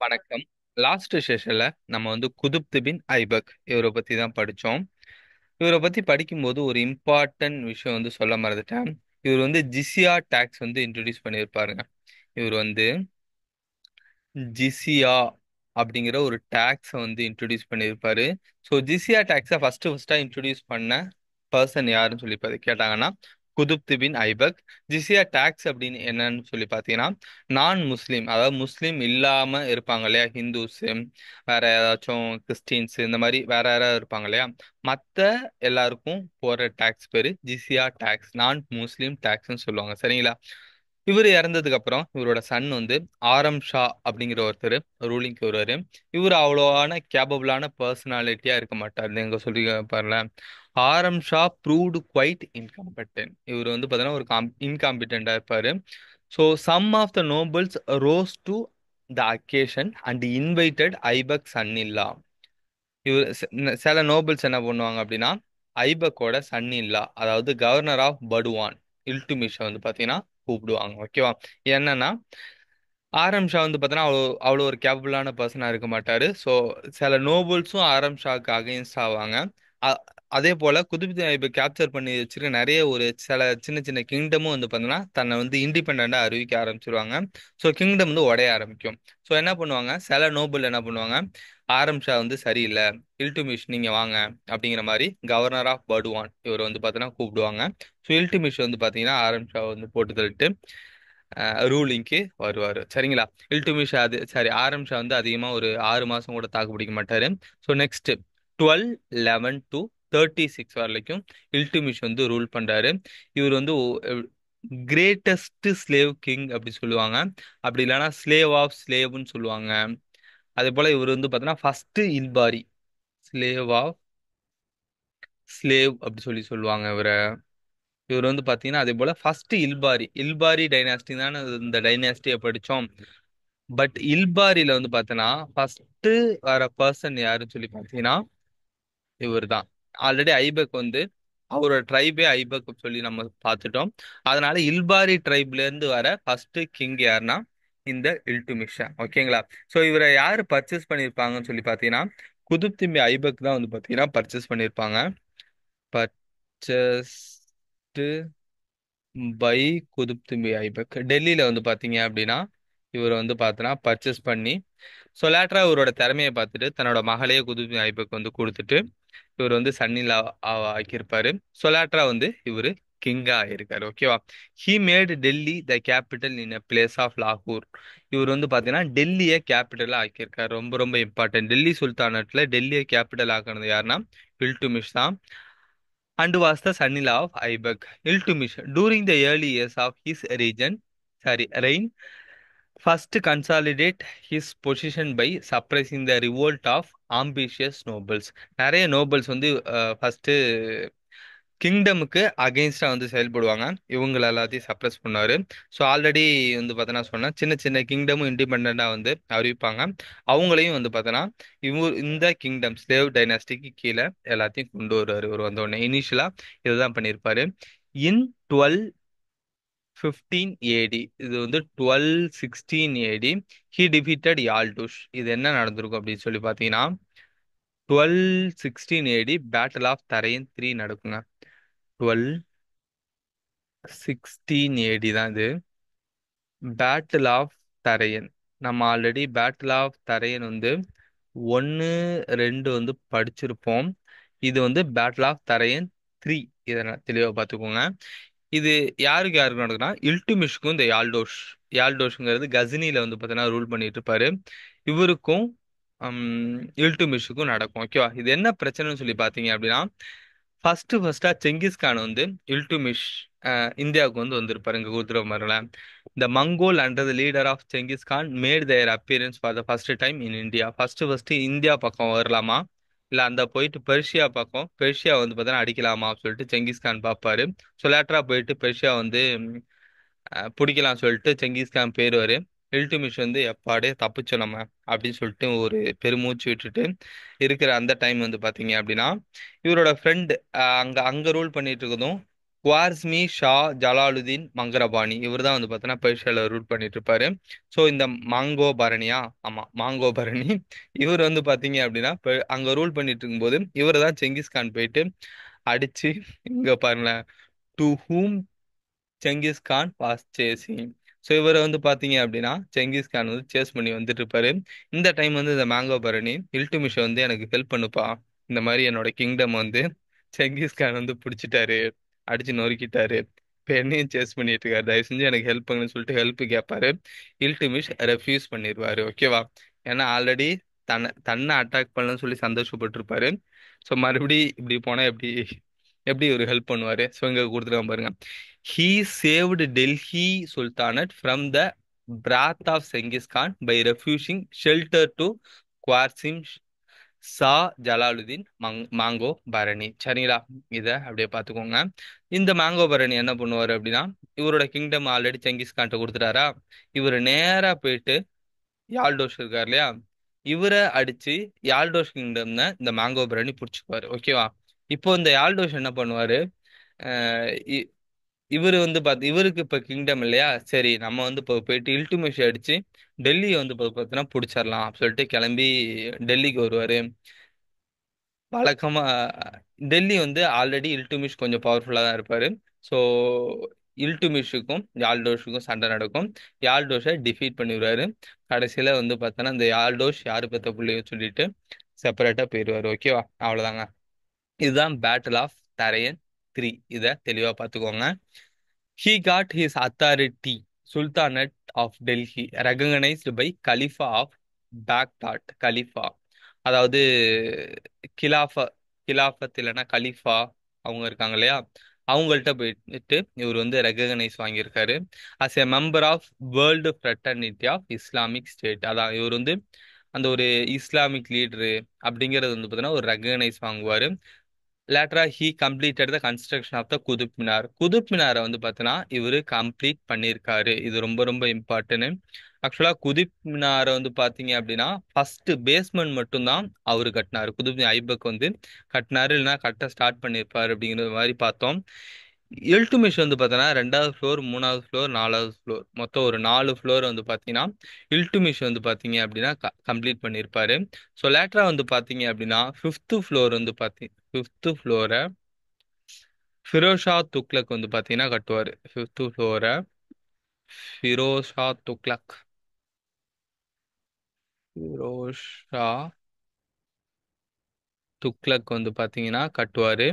வணக்கம். லாஸ்ட் செஷன்ல நம்ம குதுப்து பின் ஐபக் இவரை பத்தி தான் படிச்சோம். இவரை பத்தி படிக்கும்போது ஒரு இம்பார்ட்டன்ட் விஷயம் சொல்ல மறந்துட்டேன். இவர் ஜிசியா டாக்ஸ் இன்ட்ரடியூஸ் பண்ணியிருப்பாருங்க. இவர் ஜிசியா அப்படிங்கிற ஒரு டாக்ஸை இன்ட்ரடியூஸ் பண்ணியிருப்பாரு. ஸோ ஜிசியா டாக்ஸை ஃபர்ஸ்டா இன்ட்ரடியூஸ் பண்ண பர்சன் யாருன்னு சொல்லி கேட்டாங்கன்னா குதுப்து பின் ஐபக். ஜிசியா டாக்ஸ் அப்படின்னு என்னன்னு சொல்லி பார்த்தீங்கன்னா, நான் முஸ்லீம், அதாவது முஸ்லீம் இல்லாம இருப்பாங்க இல்லையா, ஹிந்துஸ், வேற ஏதாச்சும் கிறிஸ்டின்ஸ், இந்த மாதிரி வேற யாராவது இருப்பாங்க இல்லையா, மற்ற எல்லாருக்கும் போற டாக்ஸ் பேரு ஜிசியா டாக்ஸ், நான் முஸ்லீம் டாக்ஸ்ன்னு சொல்லுவாங்க. சரிங்களா? இவர் இறந்ததுக்கு அப்புறம் இவரோட சன் ஆரம் ஷா அப்படிங்கிற ஒருத்தர் ரூலிங்க்கு வருவாரு. இவர் அவ்வளோவான கேபபிளான பர்சனாலிட்டியா இருக்க மாட்டார். எங்க சொல்லி பாருல, ஆரம் ஷா ப்ரூவ்டு குவைட் இன்காம்பெட்டன்ட். இவர் பார்த்தீங்கன்னா ஒரு இன்காம்பிட்டண்டா இருப்பாரு. So some of the nobles rose to the occasion and invited Aibak son இல்லா. இவர் சில நோபல்ஸ் என்ன பண்ணுவாங்க அப்படின்னா, ஐபக்கோட சன் இல்லா, அதாவது கவர்னர் ஆஃப் படுவான் இல்டுமிஷ பாத்தீங்கன்னா கூப்பிடுவாங்க. ஓகேவா? என்னன்னா, ஆரம் ஷா பார்த்தீங்கன்னா அவ்வளோ ஒரு கேப்பபிளான பர்சனா இருக்க மாட்டாரு. ஸோ சில நோபல்ஸும் ஆரம் ஷாக்கு அகைன்ஸ்ட் ஆவாங்க. அ- அதே போல குதுப்தீன் ஐபக் கேப்சர் பண்ணி வச்சிருக்க நிறைய ஒரு சில சின்ன சின்ன கிங்டமும் பார்த்தீங்கன்னா தன்னை இண்டிபெண்டா அறிவிக்க ஆரம்பிச்சிருவாங்க. ஸோ கிங்டம் உடைய ஆரம்பிக்கும். ஸோ என்ன பண்ணுவாங்க, சில நோபல் என்ன பண்ணுவாங்க, ஆரம் ஷா சரியில்லை, இல்டுமிஷ் நீங்க வாங்க அப்படிங்கிற மாதிரி கவர்னர் ஆஃப் படுவான் இவர் பார்த்தீங்கன்னா கூப்பிடுவாங்க. ஸோ இல்டுமிஷ் பார்த்தீங்கன்னா ஆரம் ஷா போட்டு தள்ளிட்டு ரூலிங்க்கு வருவார். சரிங்களா? இல்டுமிஷ் அது சரி, ஆரம் ஷா அதிகமா ஒரு 6 மாசம் கூட தாக்கு பிடிக்க மாட்டாரு. ஸோ நெக்ஸ்ட் 1211 to 36 வரைக்கும் இல்டுமிஷ் ரூல் பண்றாரு. இவர் கிரேட்டஸ்ட் ஸ்லேவ் கிங் அப்படி சொல்லுவாங்க. அப்படி இல்லைன்னா ஸ்லேவ் ஆஃப் ஸ்லேவ்னு சொல்லுவாங்க. அதே போல இவர் பார்த்தீங்கன்னா first Ilbari, slave of slave அப்படி சொல்லி சொல்லுவாங்க இவரை. இவர் பாத்தீங்கன்னா அதே போல ஃபர்ஸ்ட் இல்பாரி, இல்பாரி டைனாஸ்டி தானே இந்த டைனாஸ்டியை படிச்சோம். பட் இல்பாரியில பார்த்தோன்னா ஃபர்ஸ்ட் வர பர்சன் யாருன்னு சொல்லி பார்த்தீங்கன்னா இவர் தான். ஆல்ரெடி ஐபக் அவரோட ட்ரைபே ஐபக் சொல்லி நம்ம பார்த்துட்டோம். அதனால இல்பாரி ட்ரைப்ல இருந்து வர ஃபர்ஸ்ட் கிங் யாருன்னா இந்த இல்டுமிஷா. ஓகேங்களா? ஸோ இவரை யாரு பர்ச்சேஸ் பண்ணியிருப்பாங்கன்னு சொல்லி பார்த்தீங்கன்னா குதுப்திம்பி ஐபக் தான் பார்த்தீங்கன்னா பர்ச்சேஸ் பண்ணியிருப்பாங்க. Purchased by Qutbuddin Aibak. டெல்லியில பாத்தீங்க அப்படின்னா இவர் பார்த்தோன்னா பர்ச்சேஸ் பண்ணி சொலாட்ரா இவரோட திறமையை பார்த்துட்டு தன்னோட மகளையே குதுப்தும்பி ஐபக் கொடுத்துட்டு இவர் சன்னிலா ஆக்கியிருப்பாரு. சொலாட்ரா இவர் கிங்கா ஆயிருக்காரு. ஓகேவா? He made Delhi the capital in a place of லாகூர். இவர் பாத்தீங்கன்னா டெல்லியை கேபிட்டலா ஆக்கியிருக்காரு. ரொம்ப ரொம்ப இம்பார்ட்டன்ட். டெல்லி சுல்தானட்ல டெல்லியை கேபிட்டல் ஆக்குனது யாருன்னா இல்டுமிஷ் தான். And was the son-in-law of Aibak. Iltutmish, during the early years of his reign, first consolidate his position by suppressing the revolt of ambitious nobles. நிறைய நோபல்ஸ் ஃபர்ஸ்ட் கிங்டமுக்கு அகெயின்ஸ்டா செயல்படுவாங்க. இவங்க எல்லாத்தையும் சப்ரஸ் பண்ணாரு. ஸோ ஆல்ரெடி பார்த்தோன்னா சொன்னா சின்ன சின்ன கிங்டமும் இண்டிபெண்டா அறிவிப்பாங்க. அவங்களையும் பார்த்தோன்னா இந்த கிங்டம் ஸ்லேவ் டைனாஸ்டிக்கு கீழே எல்லாத்தையும் கொண்டு வருவாரு. இவர் உடனே இனிஷியலா இதுதான் பண்ணியிருப்பாரு. இன் 1215 ஏடி, இது 1216 ஏடி, ஹி டிஃபீட்டட் யால்டுஷ். இது என்ன நடந்திருக்கும் அப்படின்னு சொல்லி பார்த்தீங்கன்னா 1216 ஏடி பேட்டில் ஆஃப் தரையன் 3 நடக்குங்க. 1216 ஏடி தான் இது, பேட்டில் ஆஃப் தரையன். நம்ம ஆல்ரெடி பேட்டில் ஆஃப் தரையன் ஒன்று ரெண்டு படிச்சிருப்போம். இது பேட்டில் ஆஃப் தரையன் 3. இதை தெளிவாக பார்த்துக்கோங்க. இது யாருக்கு யாருக்கு நடக்குதுன்னா இல்டுமிஷ்க்கும் இந்த யால்டோஷ். யால்டோஷ்ங்கிறது கஜினில பார்த்தீங்கன்னா ரூல் பண்ணிட்டு இருப்பாரு. இவருக்கும் இல்டுமிஷுக்கும் நடக்கும். ஓகேவா? இது என்ன பிரச்சனைன்னு சொல்லி பார்த்தீங்க அப்படின்னா, ஃபர்ஸ்டா செங்கிஸ்கான் இல்டுமிஷ் இந்தியாவுக்கு வந்திருப்பாரு. இங்க கொடுத்துருப்பாருல, the Mongol under the leader of Genghis Khan made their appearance for the first time in India. First India பக்கம் வரலாமா, இல்ல அந்த போயிட்டு பெர்ஷியா பக்கம், பெர்ஷியா பார்த்தீங்கன்னா அடிக்கலாமா அப்படின்னு சொல்லிட்டு செங்கிஸ்கான் பார்ப்பாரு. சொலாட்ரா போயிட்டு பெர்ஷியா பிடிக்கலாம் சொல்லிட்டு செங்கிஸ்கான் போயிருவாரு. இல்டுமிஷ் எப்பாடே தப்பிச்சோம் நம்ம அப்படின்னு சொல்லிட்டு ஒரு பெருமூச்சு விட்டுட்டு இருக்கிற அந்த டைம் பாத்தீங்க அப்படின்னா இவரோட ஃப்ரெண்ட் அங்க அங்க ரூல் பண்ணிட்டு இருக்கதும் குவார்ஸ்மி ஷா ஜலாலுதீன் மங்கரபாணி இவர் தான் வந்து பார்த்தீங்கன்னா பெர்ஷியால ரூல் பண்ணிட்டு இருப்பாரு. ஸோ இந்த மாங்கோ பரணியா, ஆமா மாங்கோ பரணி, இவர் வந்து பார்த்தீங்க அப்படின்னா அங்க ரூல் பண்ணிட்டு இருக்கும்போது இவர் தான் செங்கிஸ்கான் போயிட்டு அடிச்சு, இங்க பாருங்களேன், to whom Genghis Khan was chasing. So இவரை வந்து பார்த்தீங்க அப்படின்னா செங்கிஸ்கான் வந்து சேஸ் பண்ணி வந்துட்டு இருப்பாரு. இந்த டைம் வந்து இந்த மேங்கோ பரணி இல்டுமிஷ வந்து எனக்கு ஹெல்ப் பண்ணுப்பா, இந்த மாதிரி என்னோட கிங்டம் வந்து செங்கிஸ்கான் வந்து பிடிச்சிட்டாரு, அடிச்சு நொறுக்கிட்டாரு, இப்போ என்னையும் சேஸ் பண்ணிட்டு இருக்காரு, தயவு செஞ்சு எனக்கு ஹெல்ப் பண்ணுன்னு சொல்லிட்டு ஹெல்ப் கேட்பாரு. இல்டுமிஷ் ரெஃப்யூஸ் பண்ணிடுவாரு. ஓகேவா? ஏன்னா ஆல்ரெடி தன்னை அட்டாக் பண்ணலன்னு சொல்லி சந்தோஷப்பட்டிருப்பாரு. ஸோ மறுபடி இப்படி போனா எப்படி எப்படி ஒரு ஹெல்ப் பண்ணுவாரு? ஸோ இங்க கொடுத்துருக்கான் பாருங்க. He saved Delhi Sultanate from the wrath of Genghis Khan by refusing shelter to Qasim Shah Jalaluddin mango Bharani. சரிங்களா? இதை அப்படியே பார்த்துக்கோங்க. இந்த மாங்கோ பரணி என்ன பண்ணுவார் அப்படின்னா, இவரோட கிங்டம் ஆல்ரெடி செங்கிஸ்கான்ட்ட கொடுத்துட்டாரா, இவர் நேரா போயிட்டு யாழ்டோஷ் இருக்கார் இல்லையா, இவரை அடிச்சு யாழ்டோஷ் கிங்டம்னு இந்த மாங்கோ பரணி பிடிச்சிக்குவாரு. ஓகேவா? இப்போ இந்த யாழ்டோஷ் என்ன பண்ணுவாரு, அஹ் இ- இவரு வந்து இவருக்கு இப்ப கிங்டம் இல்லையா, சரி நம்ம வந்து இப்போ போயிட்டு இல்டுமிஷ் அடிச்சு டெல்லியை வந்து பார்த்தீங்கன்னா பிடிச்சிடலாம் அப்படின்னு சொல்லிட்டு கிளம்பி டெல்லிக்கு வருவாரு. வழக்கமா டெல்லி வந்து ஆல்ரெடி இல்டுமிஷ் கொஞ்சம் பவர்ஃபுல்லா தான் இருப்பாரு. ஸோ இல்டுமிஷுக்கும் யால்டோஷுக்கும் சண்டை நடக்கும். யால்டோஷை டிஃபீட் பண்ணிடுவாரு. கடைசியில வந்து பார்த்தோன்னா இந்த யால்டோஷ் யாரு பெத்த புள்ளைய சொல்லிட்டு செப்பரேட்டா போயிடுவாரு. ஓகேவா? அவ்வளவுதாங்க. இதுதான் பேட்டில் ஆஃப் தரையன் 3. இதை தெளிவா பார்த்துக்கோங்க. He got his authority, Sultanate of Delhi, recognized by Khalifa of Baghdad. Khalifa, அதாவது கிலாஃபா, கிலாஃபத் இல்லைன்னா கலிஃபா, அவங்க இருக்காங்க இல்லையா, அவங்கள்ட்ட போயிட்டு இவர் வந்து ரெகக்னைஸ் வாங்கியிருக்காரு. As a member of world fraternity of Islamic state. அதான் இவர் வந்து அந்த ஒரு இஸ்லாமிக் லீடரு அப்படிங்கிறது வந்து பார்த்தீங்கன்னா ஒரு ரெகக்னைஸ் வாங்குவார். லேட்டரா he completed the construction of the Qutub Minar. Qutub மினாரை வந்து பார்த்தீங்கன்னா இவர் கம்ப்ளீட் பண்ணியிருக்காரு. இது ரொம்ப ரொம்ப இம்பார்ட்டன்ட். ஆக்சுவலா குதுப் மினாரை வந்து பார்த்தீங்க அப்படின்னா ஃபர்ஸ்ட் பேஸ்மெண்ட் மட்டும்தான் அவர் கட்டினாரு. குதுப் ஐபக் வந்து கட்டினாரு, இல்லைன்னா கட்ட ஸ்டார்ட் பண்ணியிருப்பாரு அப்படிங்கிற மாதிரி பார்த்தோம். எல்டுமிஷ் வந்து பார்த்தோன்னா 2வது ஃப்ளோர், 3வது ஃப்ளோர், 4வது ஃப்ளோர், மொத்தம் ஒரு 4 ஃப்ளோர் வந்து பார்த்தீங்கன்னா இல்டுமிஷ் வந்து பார்த்தீங்க அப்படின்னா கம்ப்ளீட் பண்ணியிருப்பாரு. ஸோ லேட்டரா வந்து பார்த்தீங்க அப்படின்னா 5th ஃப்ளோர் வந்து பார்த்தீங்க, 5th ஃப்ளோரை ஃபிரோஷா துக்ளக் வந்து பார்த்தீங்கன்னா கட்டுவார். 5th ஃப்ளோரை ஃபிரோஷா துக்ளக், ஃபிரோஷா துக்ளக் வந்து பார்த்தீங்கன்னா கட்டுவார்.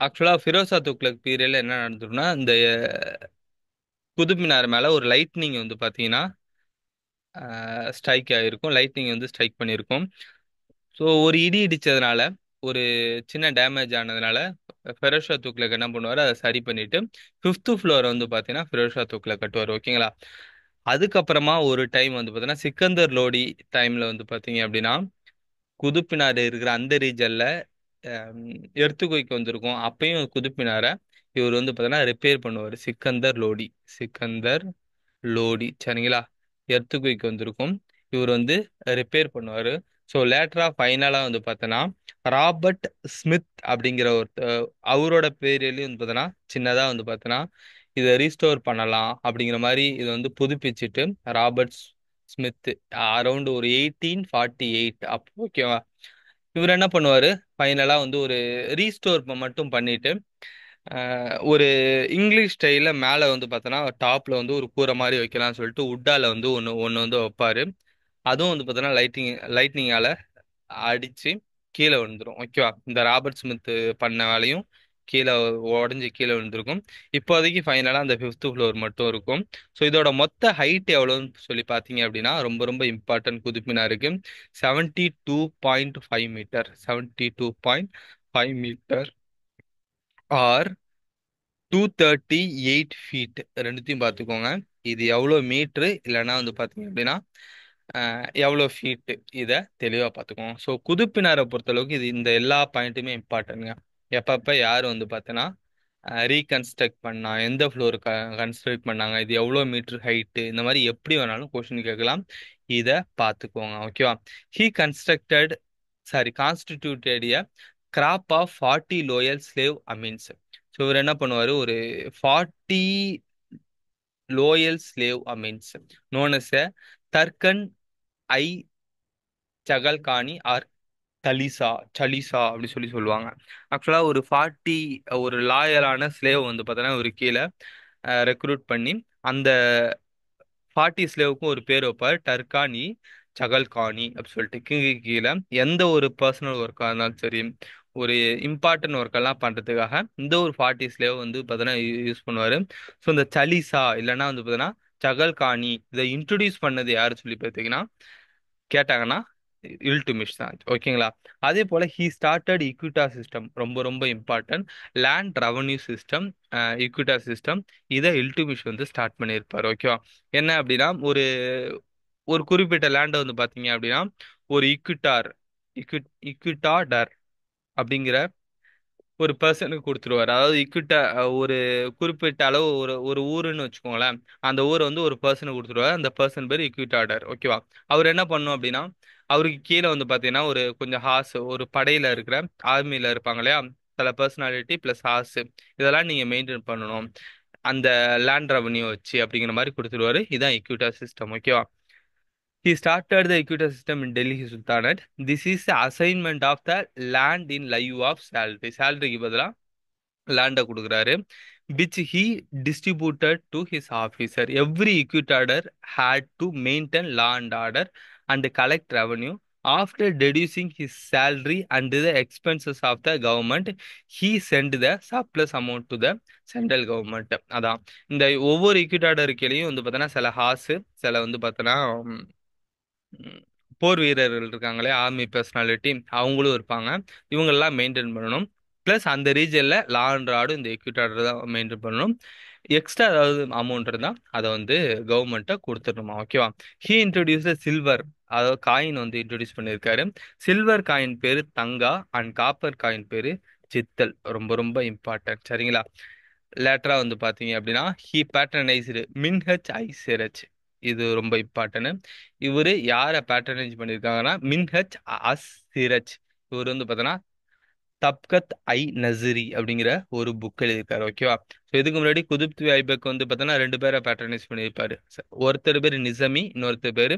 ஆக்சுவலா ஃபிரோசா துக்ளக் பீரியட்ல என்ன நடந்துருன்னா, இந்த குதுப் மினார் மேல ஒரு லைட்னிங் வந்து பார்த்தீங்கன்னா ஸ்ட்ரைக் ஆகிருக்கும், லைட்னிங் வந்து ஸ்ட்ரைக் பண்ணியிருக்கும். ஸோ ஒரு இடி இடிச்சதுனால ஒரு சின்ன டேமேஜ் ஆனதுனால ஃபெரோஷா துக்ளக் என்ன பண்ணுவார், அதை சரி பண்ணிட்டு 5th ஃப்ளோரை வந்து பார்த்தீங்கன்னா ஃபெரோஷா துக்ளக் கட்டுவார். ஓகேங்களா? அதுக்கப்புறமா ஒரு டைம் வந்து பார்த்தீங்கன்னா சிக்கந்தர் லோடி டைம்ல வந்து பார்த்தீங்க அப்படின்னா குதுப்பினார் இருக்கிற அந்த ரீஜன்ல எர்த்துக்குவைக்கு வந்திருக்கும். அப்பயும் குதுப்பினார இவர் வந்து பார்த்தீங்கன்னா ரிப்பேர் பண்ணுவார். சிக்கந்தர் லோடி, சிக்கந்தர் லோடி, சரிங்களா? எர்த்துக்குவைக்கு வந்திருக்கும், இவர் வந்து ரிப்பேர் பண்ணுவார். ஸோ லேட்டரா ஃபைனலா வந்து பார்த்தோன்னா ராபர்ட் ஸ்மித் அப்படிங்கிற ஒரு அவரோட பேர்லயும் வந்து பார்த்தோன்னா சின்னதா வந்து பார்த்தோன்னா இதை ரீஸ்டோர் பண்ணலாம் அப்படிங்கிற மாதிரி இதை வந்து புதுப்பிச்சுட்டு ராபர்ட் ஸ்மித் அரௌண்ட் ஒரு 1848 அப்போ. ஓகேவா? இவர் என்ன பண்ணுவாரு, ஃபைனலா வந்து ஒரு ரீஸ்டோர் மட்டும் பண்ணிட்டு ஒரு இங்கிலீஷ் ஸ்டைல மேல வந்து பார்த்தோன்னா டாப்ல வந்து ஒரு கூரை மாதிரி வைக்கலாம்னு சொல்லிட்டு உட்டால வந்து ஒன்று ஒன்று வந்து வைப்பாரு. அதுவும் வந்து பார்த்தோன்னா லைட்னிங்கால அடிச்சு கீழே விழுந்துரும். ஓகேவா? இந்த ராபர்ட் ஸ்மித் பண்ண வேலையும் கீழே உடஞ்சி கீழே விழுந்திருக்கும். இப்போதைக்கு ஃபைனலாக அந்த 5th ஃப்ளோர் மட்டும் இருக்கும். ஸோ இதோட மொத்த ஹைட் எவ்வளோன்னு சொல்லி பார்த்தீங்க அப்படின்னா ரொம்ப ரொம்ப இம்பார்ட்டன்ட் குதுப்பினா இருக்கு. 72.5 மீட்டர், 72.5 மீட்டர் ஆர் 238 ஃபீட். ரெண்டுத்தையும் பார்த்துக்கோங்க. இது எவ்வளோ மீட்ரு இல்லைன்னா வந்து பார்த்தீங்க அப்படின்னா எவ்வளோ ஃபீட்டு, இதை தெளிவாக பார்த்துக்கோங்க. ஸோ குதுப்பினாரை பொறுத்தளவுக்கு இது இந்த எல்லா பாயிண்ட்டுமே இம்பார்ட்டன்ட்ங்க. எப்பப்போ யார் வந்து பார்த்தோன்னா ரீகன்ஸ்ட்ரக்ட் பண்ணா, எந்த ஃப்ளோர் கன்ஸ்ட்ரக்ட் பண்ணாங்க, இது எவ்வளோ மீட்டர் ஹைட்டு, இந்த மாதிரி எப்படி வேணாலும் கொஸ்டின் கேட்கலாம். இதை பார்த்துக்கோங்க. ஓகேவா? He constructed, sorry constituted a group of 40 loyal slave amirs. So இவர் என்ன பண்ணுவாரு, ஒரு 40 loyal slave means known as a Turkan i Chahalgani or தலிசா சலிசா அப்படி சொல்லி சொல்லுவாங்க. ஆக்சுவலா ஒரு 40 ஒரு லாயலான ஸ்லேவ் வந்து பார்த்தோன்னா ஒரு கீழே ரெக்ரூட் பண்ணி அந்த 40 ஸ்லேவுக்கும் ஒரு பேர் வைப்பார், டர்கானி சகல்கானி அப்படி சொல்லிட்டு. கிங்கு கீழே எந்த ஒரு பர்சனல் ஒர்க்காக இருந்தாலும் சரி, ஒரு இம்பார்ட்டன்ட் ஒர்க்கெல்லாம் பண்ணுறதுக்காக இந்த ஒரு 40 ஸ்லேவ் வந்து பார்த்தோன்னா யூஸ் பண்ணுவார். ஸோ இந்த சலிசா இல்லைன்னா வந்து பார்த்தோன்னா சகல்கானி இதை இன்ட்ரடியூஸ் பண்ணது யாரு சொல்லி பார்த்தீங்கன்னா கேட்டாங்கன்னா இல்டுமிஷ் தான். ஓகேங்களா. அதே போல ஹீ ஸ்டார்டட் இக்விட்டா சிஸ்டம், ரொம்ப ரொம்ப important. Land revenue system, iqta system, இதை இல்டுமிஷ் வந்து ஸ்டார்ட் பண்ணியிருப்பார். ஓகேவா. என்ன அப்படின்னா ஒரு ஒரு குறிப்பிட்ட லேண்டை வந்து பார்த்தீங்க அப்படின்னா ஒரு இக்விட்டாடர் அப்படிங்கிற ஒரு பர்சனுக்கு கொடுத்துருவாரு. அதாவது இக்விட்ட ஒரு குறிப்பிட்ட அளவு ஒரு ஒரு ஊருன்னு வச்சுக்கோங்களேன். அந்த ஊரை வந்து ஒரு பர்சனுக்கு கொடுத்துருவாரு. அந்த பர்சன் பேர் இக்விட்டாடர். ஓகேவா. அவர் என்ன பண்ணும் அப்படின்னா அவருக்கு கீழே வந்து பார்த்தீங்கன்னா ஒரு கொஞ்சம் ஹார்ஸ், ஒரு படையில இருக்கிற ஆர்மியில இருப்பாங்க இல்லையா, சில பர்சனாலிட்டி பிளஸ் ஹார்ஸ், இதெல்லாம் நீங்க மெயின்டைன் பண்ணணும் அந்த லேண்ட் ரெவன்யூ வச்சு அப்படிங்கிற மாதிரி கொடுத்துருவாரு. இதான் இக்விட்டா சிஸ்டம். ஓகேவா. He started the equity system in Delhi Sultanate. This is the assignment of the land in lieu of salary. Salary பதிலா லேண்டை கொடுக்குறாரு. which he distributed to his officer. Every equitator had to maintain law and order and collect revenue. After deducing his salary and the expenses of the government, he sent the surplus amount to the central government. அதான் இந்த ஒவ்வொரு equitator கீழேயும் வந்து பார்த்தோன்னா சில hours, சில வந்து பார்த்தோன்னா ம், போர் வீரர்கள் இருக்காங்களே ஆர்மி பர்சனாலிட்டி, அவங்களும் இருப்பாங்க. இவங்கெல்லாம் மெயின்டைன் பண்ணணும். ப்ளஸ் அந்த ரீஜனில் லா அண்ட் ஆர்டர் இந்த எக்யூட்டாடர் தான் மெயின்டைன் பண்ணணும். எக்ஸ்ட்ரா ஏதாவது அமௌண்ட் இருந்தால் அதை வந்து கவர்மெண்ட்டை கொடுத்துடணுமா. ஓகேவா. ஹீ இன்ட்ரடியூஸ் சில்வர், அதாவது காயின் வந்து இன்ட்ரடியூஸ் பண்ணியிருக்காரு. சில்வர் காயின் பேர் தங்கா அண்ட் காப்பர் காயின் பேர் ஜித்தல். ரொம்ப ரொம்ப இம்பார்ட்டன்ட். சரிங்களா. லேட்டரா வந்து பாத்தீங்க அப்படின்னா ஹி பேட்டர்னைஸ்டு மின்ஹெச் ஐ சிரச். இது ரொம்ப இம்பார்ட்டன்ட். இவரு யாரை பேட்டர்னைஸ் பண்ணியிருக்காங்கன்னா மின்ஹெச் அஸ் சிரச். இவர் வந்து பார்த்தோன்னா தப்கத் ஐ நசிரி அப்படிங்கிற ஒரு புக் எழுதியிருக்காரு. ஓகேவா. ஸோ இதுக்கு முன்னாடி குதுப்து ஐபக் வந்து பார்த்தோன்னா ரெண்டு பேரை பேட்டர்னைஸ் பண்ணியிருப்பாரு. ஒருத்தர் பேர் நிசமி, இன்னொருத்தர் பேர்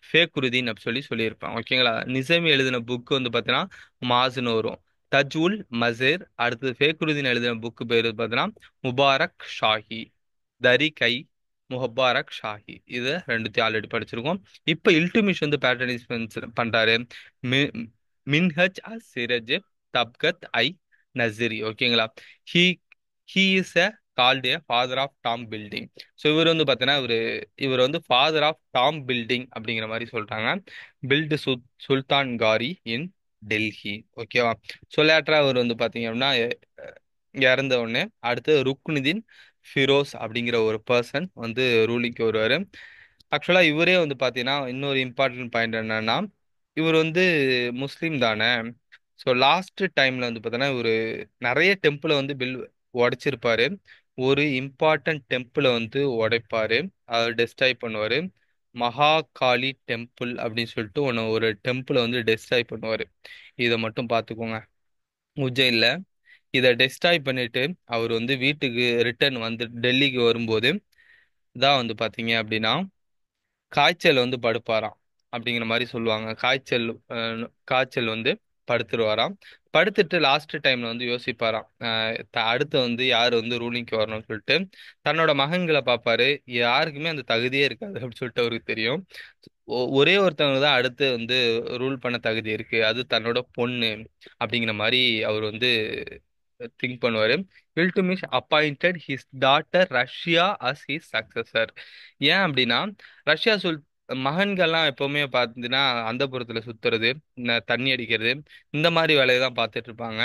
ஃபேக்ருதீன் அப்படி சொல்லி சொல்லியிருப்பான். ஓகேங்களா. நிசமி எழுதின புக் வந்து பார்த்தீங்கன்னா மாஸ்னு வரும். தஜ்வுல் மசேர். அடுத்தது ஃபேக்ருதீன் எழுதின புக் பேர் பார்த்தீங்கன்னா முபாரக் ஷாஹி. தரிகை முஹப்பாரக் ஷாஹி. இது ரெண்டுத்தையும் ஆல்ரெடி படிச்சிருக்கோம். இப்போ இல்டுமிஷ் வந்து பேட்டர்னைஸ் பண்றாரு. மி- மின்ஹஜ் அஸ் சிரஜ் தப்கத் ஐ நசிரி. ஓகேங்களா. He he is a called a father of tomb building. So இவர் வந்து பார்த்தீங்கன்னா இவர் வந்து ஃபாதர் ஆஃப் டாம் பில்டிங் அப்படிங்கிற மாதிரி சொல்றாங்க. பில்டு சுல்தான் காரி இன் டெல்லி. ஓகேவா. ஸோ லேட்டரா அவர் வந்து பார்த்தீங்க அப்படின்னா இறந்த உடனே அடுத்து ருக்னுதீன் ஃபிரோஸ் அப்படிங்கிற ஒரு பர்சன் வந்து ரூலிங்க்கு வருவார். ஆக்சுவலாக இவரே வந்து பார்த்தீங்கன்னா இன்னொரு இம்பார்ட்டன்ட் பாயிண்ட் என்னன்னா இவர் வந்து முஸ்லீம் தானே. ஸோ லாஸ்ட் டைம்ல வந்து பார்த்தோன்னா இவர் நிறைய டெம்பிளை வந்து உடைச்சிருப்பாரு. ஒரு இம்பார்ட்டன்ட் டெம்பிளை வந்து உடைப்பாரு, அதை டெஸ்ட்ராய் பண்ணுவாரு. மகாகாளி டெம்பிள் அப்படின்னு சொல்லிட்டு ஒரு டெம்பிளை வந்து டெஸ்ட்ராய் பண்ணுவாரு. இதை மட்டும் பார்த்துக்கோங்க. உஜ்ஜைன்ல இதை டெஸ்ட்ராய் பண்ணிட்டு அவர் வந்து வீட்டுக்கு ரிட்டர்ன் வந்து டெல்லிக்கு வரும்போது தான் வந்து பாத்தீங்க அப்படின்னா காய்ச்சல் வந்து படுப்பாராம் அப்படிங்கிற மாதிரி சொல்லுவாங்க. காய்ச்சல் வந்து படுத்துருவாராம். படுத்துட்டு லாஸ்ட் டைம்ல வந்து யோசிப்பாராம், அடுத்து வந்து யார் வந்து ரூலிங்க்கு வரணும்னு சொல்லிட்டு தன்னோட மகன்களை பார்ப்பாரு. யாருக்குமே அந்த தகுதியே இருக்காது அப்படின்னு சொல்லிட்டு அவருக்கு தெரியும். ஒரே ஒருத்தவங்க தான் அடுத்து வந்து ரூல் பண்ண தகுதி இருக்கு, அது தன்னோட பொண்ணு அப்படிங்கிற மாதிரி அவர் வந்து திங்க் பண்ணுவாரு. Iltutmish appointed his daughter Razia as his successor. ஏன் அப்படின்னா ரஷ்யா மகன்கள்லாம் எப்பவுமே பார்த்தீங்கன்னா அந்தப்புறத்துல சுத்துறது, தண்ணி அடிக்கிறது, இந்த மாதிரி வேலையை தான் பார்த்துட்டு இருப்பாங்க.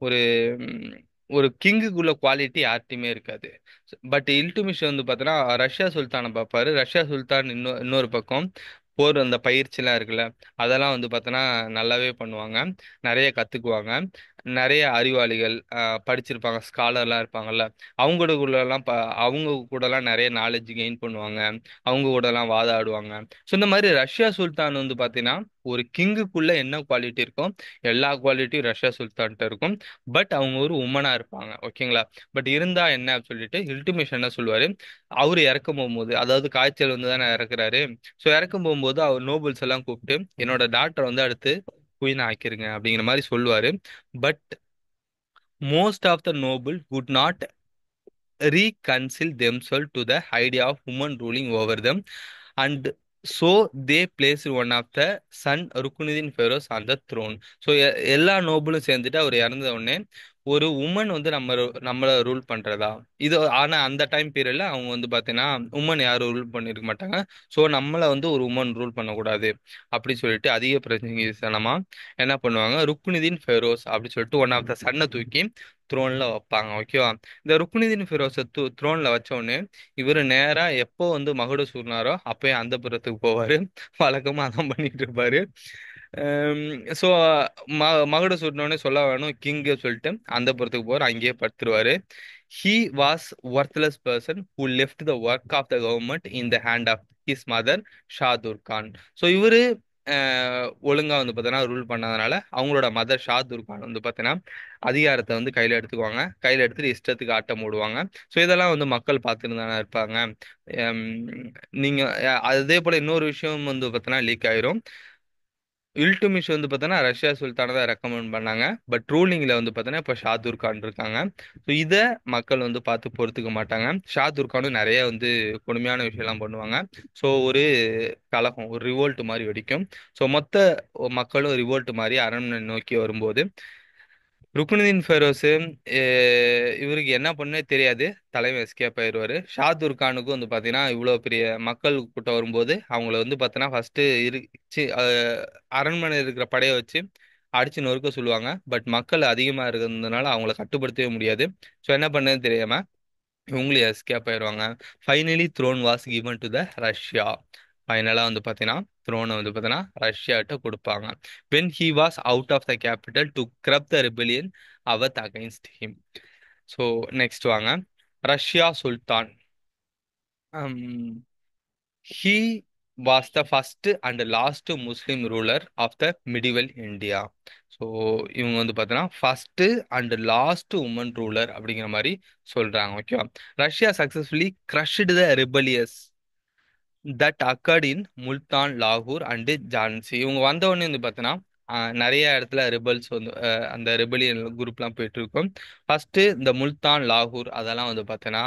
ஒரு ம், ஒரு கிங்குக்குள்ள குவாலிட்டி யார்ட்டையுமே இருக்காது. பட் இல்டுமிஷ் வந்து பார்த்தோன்னா ரஷ்யா சுல்தானை பார்ப்பாரு. ரஷ்யா சுல்தான் இன்னொரு பக்கம் போர் அந்த பயிற்சிலாம் இருக்குல்ல, அதெல்லாம் வந்து பார்த்தோன்னா நல்லாவே பண்ணுவாங்க. நிறைய கற்றுக்குவாங்க. நிறைய அறிவாளிகள் படிச்சிருப்பாங்க, ஸ்காலர்லாம் இருப்பாங்கல்ல, அவங்க கூடலாம் அவங்க கூடலாம் நிறைய நாலேஜ் கெயின் பண்ணுவாங்க. அவங்க கூடலாம் வாதாடுவாங்க. ஸோ இந்த மாதிரி ரஷ்யா சுல்தான் வந்து பார்த்தீங்கன்னா ஒரு கிங்குக்குள்ள என்ன குவாலிட்டி இருக்கும், எல்லா குவாலிட்டியும் ரஷ்யா சுல்தான்கிட்ட இருக்கும். பட் அவங்க ஒரு உமனா இருப்பாங்க, ஓகேங்களா. பட் இருந்தா என்ன அப்படின்னு சொல்லிட்டு இல்டிமேஷன் என்ன சொல்லுவாரு, அவர் இறக்கும் போகும்போது, அதாவது காய்ச்சல் வந்து தானே இறக்குறாரு. ஸோ இறக்கும் போகும்போது அவர் நோபல்ஸ் எல்லாம் கூப்பிட்டு என்னோட டாக்டர் வந்து அடுத்து குயின் ஆக்கிருங்க அப்படிங்கிற மாதிரி சொல்லுவாரு. But most of the noble could not reconcile themselves to the idea of women ruling over them, and so they placed one of the son Rukunuddin Feroz on the throne. So எல்லா நோபலும் சேர்ந்துட்டு அவர் இறந்த உடனே ஒரு woman வந்து நம்மள rule பண்றதா, இது ஆனா அந்த டைம் பீரியட்ல அவங்க வந்து பாத்தீங்கன்னா உமன் யாரும் ரூல் பண்ணிருக்க மாட்டாங்க. ஸோ நம்மள வந்து ஒரு உமன் ரூல் பண்ணக்கூடாது அப்படின்னு சொல்லிட்டு அதிக பிரச்சனைமா என்ன பண்ணுவாங்க, ருக்னுதீன் ஃபெரோஸ் அப்படி சொல்லிட்டு ஒன் ஆஃப் த சன்னை தூக்கி த்ரோன்ல வைப்பாங்க, ஓகேவா. இந்த ருக்னுதீன் ஃபிரோஸை த்ரோன்ல வச்ச உடனே இவர் நேரா எப்போ வந்து மகுட சூர்னாரோ அப்பயே அந்த புறத்துக்கு போவாரு. வழக்கமா அதான் பண்ணிட்டு இருப்பாரு. ஸோ மகுட சூட்டினோடனே சொல்ல வேணும் கிங்கு சொல்லிட்டு அந்த புறத்துக்கு போவார், அங்கேயே படுத்துருவாரு. He was worthless person who left the work of the government in the hand of his mother Shah Turkan. So இவரு ஒழுங்கா வந்து பார்த்தீங்கன்னா ரூல் பண்ணதுனால அவங்களோட மதர் ஷாதுர் கான் வந்து பார்த்தீங்கன்னா அதிகாரத்தை வந்து கையில எடுத்துக்குவாங்க. கையில எடுத்துட்டு இஷ்டத்துக்கு ஆட்டம் போடுவாங்க. ஸோ இதெல்லாம் வந்து மக்கள் பார்த்துட்டு தானே இருப்பாங்க. ஹம், நீங்க அதே போல இன்னொரு விஷயம் வந்து பார்த்தீங்கன்னா லீக் ஆயிரும். இல்டுமிஷ் வந்து பார்த்தோன்னா ரஷ்யா சுல்தானை தான் ரெக்கமெண்ட் பண்ணாங்க. பட் ரூலிங்ல வந்து பார்த்தோன்னா இப்போ ஷாதுர் கான் இருக்காங்க. ஸோ இதை மக்கள் வந்து பார்த்து பொறுத்துக்க மாட்டாங்க. ஷாதுர் கானும் நிறைய வந்து கொடுமையான விஷயம்லாம் பண்ணுவாங்க. ஸோ ஒரு கலகம், ஒரு ரிவோல்ட் மாதிரி வெடிக்கும். ஸோ மொத்த மக்களும் ரிவோல்ட் மாதிரி அரண்மனை நோக்கி வரும்போது ருக்னுதீன் ஃபெரோஸ் இவருக்கு என்ன பண்ணே தெரியாது, தலைமை எஸ்கேப் ஆயிடுவாரு. ஷாதுர் கானுக்கும் வந்து பார்த்தீங்கன்னா இவ்வளோ பெரிய மக்கள் கூட்டம் வரும்போது அவங்கள வந்து பார்த்தீங்கன்னா ஃபர்ஸ்ட் அரண்மனை இருக்கிற படையை வச்சு அடிச்சு நொறுக்க சொல்லுவாங்க. பட் மக்கள் அதிகமாக இருக்கிறதுனால அவங்கள கட்டுப்படுத்தவே முடியாது. ஸோ என்ன பண்ணது தெரியாம இவங்களும் எஸ்கேப் ஆயிடுவாங்க. Finally throne was given to the Razia. ஃபைனலாக வந்து பார்த்தீங்கன்னா த்ரோனை வந்து பார்த்தீங்கன்னா ரஷ்யாட்ட கொடுப்பாங்க. when he was out of the capital to curb the rebellion Awadh against him. So next வாங்க, Razia Sultan. He was the first and last Muslim ruler of the medieval India. So இவங்க வந்து பார்த்தீங்கன்னா first and last woman ruler அப்படிங்கிற மாதிரி சொல்றாங்க, ஓகேவா. Razia successfully crushed the rebellious that occurred in Multan, லாகூர் and Jhansi. இவங்க வந்த உடனே வந்து பார்த்தீங்கன்னா நிறைய இடத்துல ரிபல்ஸ் வந்து அந்த ரெபலியன் குரூப்லாம் போயிட்டு இருக்கும். ஃபர்ஸ்ட் இந்த முல்தான், லாகூர் அதெல்லாம் வந்து பார்த்தீங்கன்னா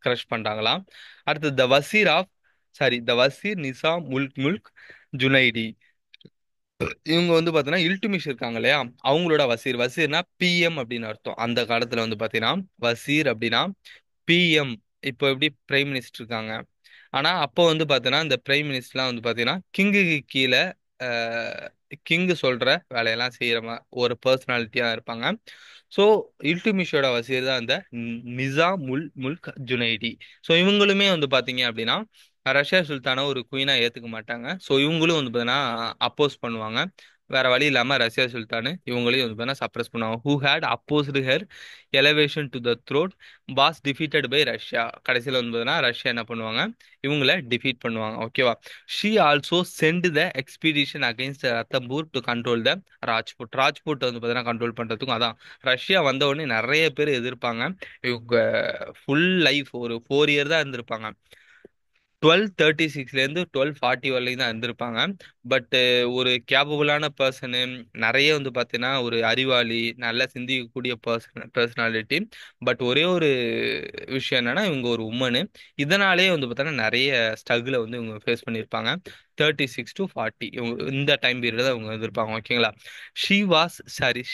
க்ரஷ் பண்ணிட்டாங்களாம். அடுத்து த வசீர் நிசாம் முல்க் ஜுனைடி. இவங்க வந்து பார்த்தீங்கன்னா இல்டுமிஷ் இருக்காங்க இல்லையா, அவங்களோட வசீர்னா பிஎம் அப்படின்னு அர்த்தம். அந்த காலத்துல வந்து பார்த்தீங்கன்னா வசீர் அப்படின்னா பிஎம், இப்போ எப்படி பிரைம் மினிஸ்டர் இருக்காங்க. ஆனா அப்போ வந்து பார்த்தீங்கன்னா இந்த பிரைம் மினிஸ்டர்லாம் வந்து பார்த்தீங்கன்னா கிங்குக்கு கீழே கிங்கு சொல்ற வேலையெல்லாம் செய்யற ஒரு பர்சனாலிட்டியா இருப்பாங்க. ஸோ இல்டுமிஷோட வசீர் தான் இந்த நிசாம் முல்க் ஜுனைடி. ஸோ இவங்களுமே வந்து பார்த்தீங்க அப்படின்னா ரஷ்யா சுல்தானை ஒரு குயினா ஏத்துக்க மாட்டாங்க. ஸோ இவங்களும் வந்து பார்த்தீங்கன்னா அப்போஸ் பண்ணுவாங்க. வேற வழி இல்லாம ரஷ்யா சுல்தானு இவங்களையும் வந்து பார்த்தீங்கன்னா சப்ரஸ் பண்ணுவாங்க. Who had opposed her elevation to the throne was defeated by Razia. கடைசியில் வந்து பார்த்தீங்கன்னா ரஷ்யா என்ன பண்ணுவாங்க, இவங்கள டிஃபீட் பண்ணுவாங்க, ஓகேவா. She also sent the expedition against Ranthambore to control the Rajput வந்து பார்த்தீங்கன்னா கண்ட்ரோல் பண்றதுக்கும். அதான் ரஷ்யா வந்த உடனே நிறைய பேர் எதிர்ப்பாங்க. இவங்க ஃபுல் லைஃப் ஒரு 4 இயர் தான் இருந்திருப்பாங்க. 1236லேருந்து 1240 வரைக்கும் தான் இருந்திருப்பாங்க. பட் ஒரு கேபபிளான பர்சனு, நிறைய வந்து பார்த்தீங்கன்னா ஒரு அறிவாளி, நல்லா சிந்திக்கக்கூடிய பர்சனாலிட்டி. பட் ஒரே ஒரு விஷயம் என்னன்னா இவங்க ஒரு உமனு. இதனாலேயே வந்து பார்த்தீங்கன்னா நிறைய ஸ்ட்ரகிளை வந்து இவங்க ஃபேஸ் பண்ணியிருப்பாங்க. 36 to 40 இந்த டைம் பீரியட் தான் இவங்க இருந்திருப்பாங்க, ஓகேங்களா.